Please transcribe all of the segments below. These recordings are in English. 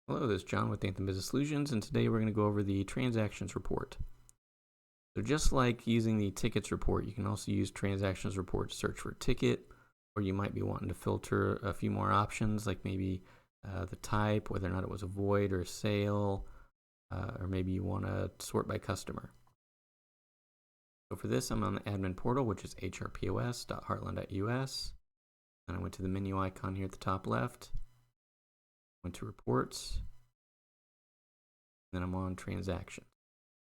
Hello, this is John with Anthem Business Solutions, and today we're going to go over the transactions report. So just like using the tickets report, you can also use transactions report to search for a ticket, or you might be wanting to filter a few more options, like maybe the type, whether or not it was a void or a sale, or maybe you want to sort by customer. So for this, I'm on the admin portal, which is hrpos.heartland.us. And I went to the menu icon here at the top left, went to reports, then I'm on transactions.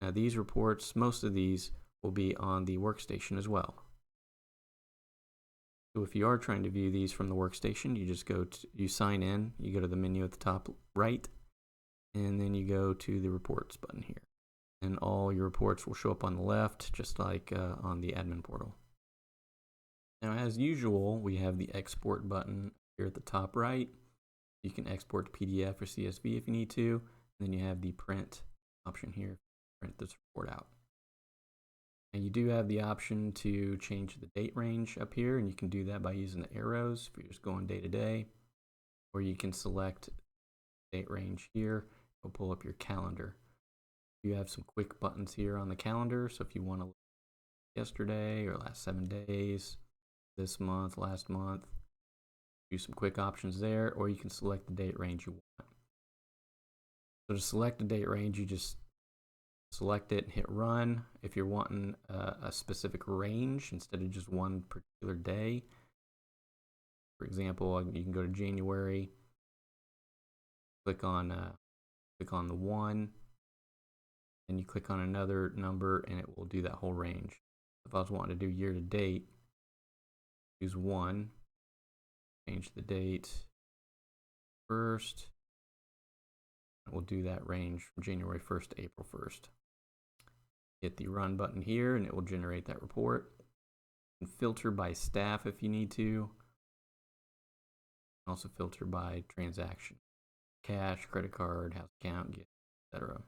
Now these reports, most of these will be on the workstation as well. So if you are trying to view these from the workstation, you just you sign in, you go to the menu at the top right, and then you go to the reports button here. And all your reports will show up on the left, just like on the admin portal. Now as usual, we have the export button here at the top right. You can export to PDF or CSV if you need to. And then you have the print option here, print this report out. And you do have the option to change the date range up here, and you can do that by using the arrows if you're just going day to day, or you can select date range here. It'll pull up your calendar. You have some quick buttons here on the calendar, so if you want to look at yesterday or last 7 days, this month, last month, do some quick options there, or you can select the date range you want. So to select a date range, you just select it and hit run. If you're wanting a specific range instead of just one particular day, for example, you can go to January, click on the 1, and you click on another number, and it will do that whole range. If I was wanting to do year to date, use 1, change the date 1st. We'll do that range from January 1st to April 1st. Hit the run button here and it will generate that report. You can filter by staff if you need to. Also filter by transaction. Cash, credit card, house account, gift, etc.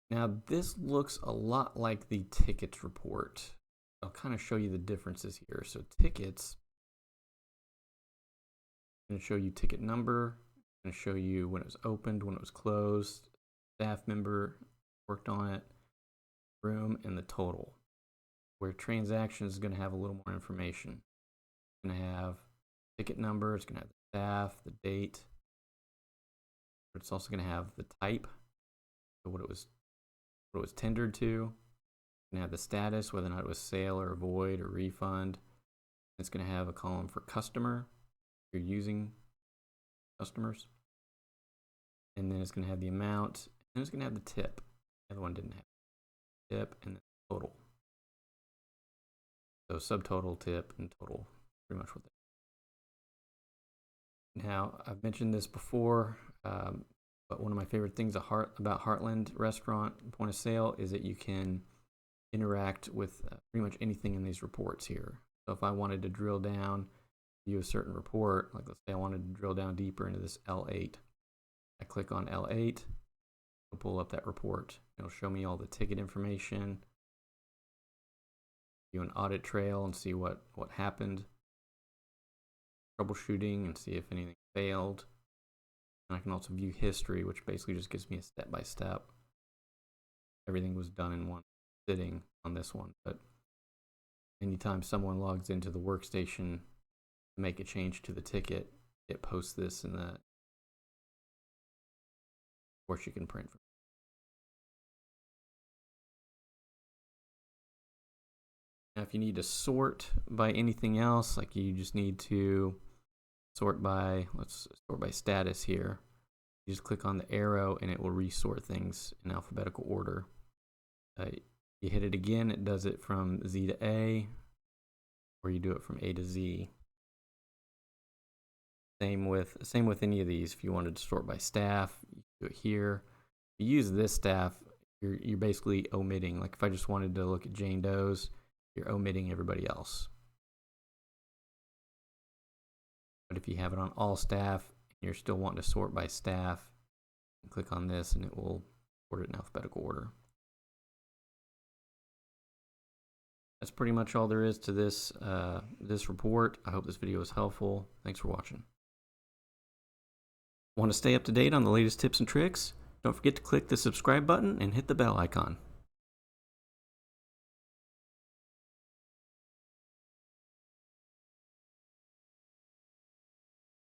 Now this looks a lot like the tickets report. I'll kind of show you the differences here. So tickets, I'm going to show you ticket number. I'm going to show you when it was opened, when it was closed, staff member worked on it, room, and the total. Where transactions is going to have a little more information. It's going to have ticket number, it's going to have the staff, the date, but it's also going to have the type, so what it was tendered to. It's going to have the status, whether or not it was sale or void or refund. It's going to have a column for customer, if you're using customers, and then it's going to have the amount, and it's going to have the tip. The other one didn't have tip, and then total. So subtotal, tip, and total, pretty much what they. Now I've mentioned this before, but one of my favorite things about Heartland restaurant point of sale is that you can interact with pretty much anything in these reports here. So if I wanted to drill down, view a certain report, like let's say I wanted to drill down deeper into this L8, I click on L8, it'll pull up that report. It'll show me all the ticket information, do an audit trail and see what happened, troubleshooting and see if anything failed. And I can also view history, which basically just gives me a step-by-step. Everything was done in one sitting on this one, but anytime someone logs into the workstation to make a change to the ticket, it posts this in the, of course you can print from. Now if you need to sort by anything else, like you just need to sort by, let's sort by status here. You just click on the arrow and it will resort things in alphabetical order. You hit it again, it does it from Z to A, or you do it from A to Z. Same with any of these. If you wanted to sort by staff, you do it here. If you use this staff, you're basically omitting. Like if I just wanted to look at Jane Doe's, you're omitting everybody else. But if you have it on all staff, and you're still wanting to sort by staff, click on this and it will sort it in alphabetical order. That's pretty much all there is to this report. I hope this video was helpful. Thanks for watching. Want to stay up to date on the latest tips and tricks? Don't forget to click the subscribe button and hit the bell icon.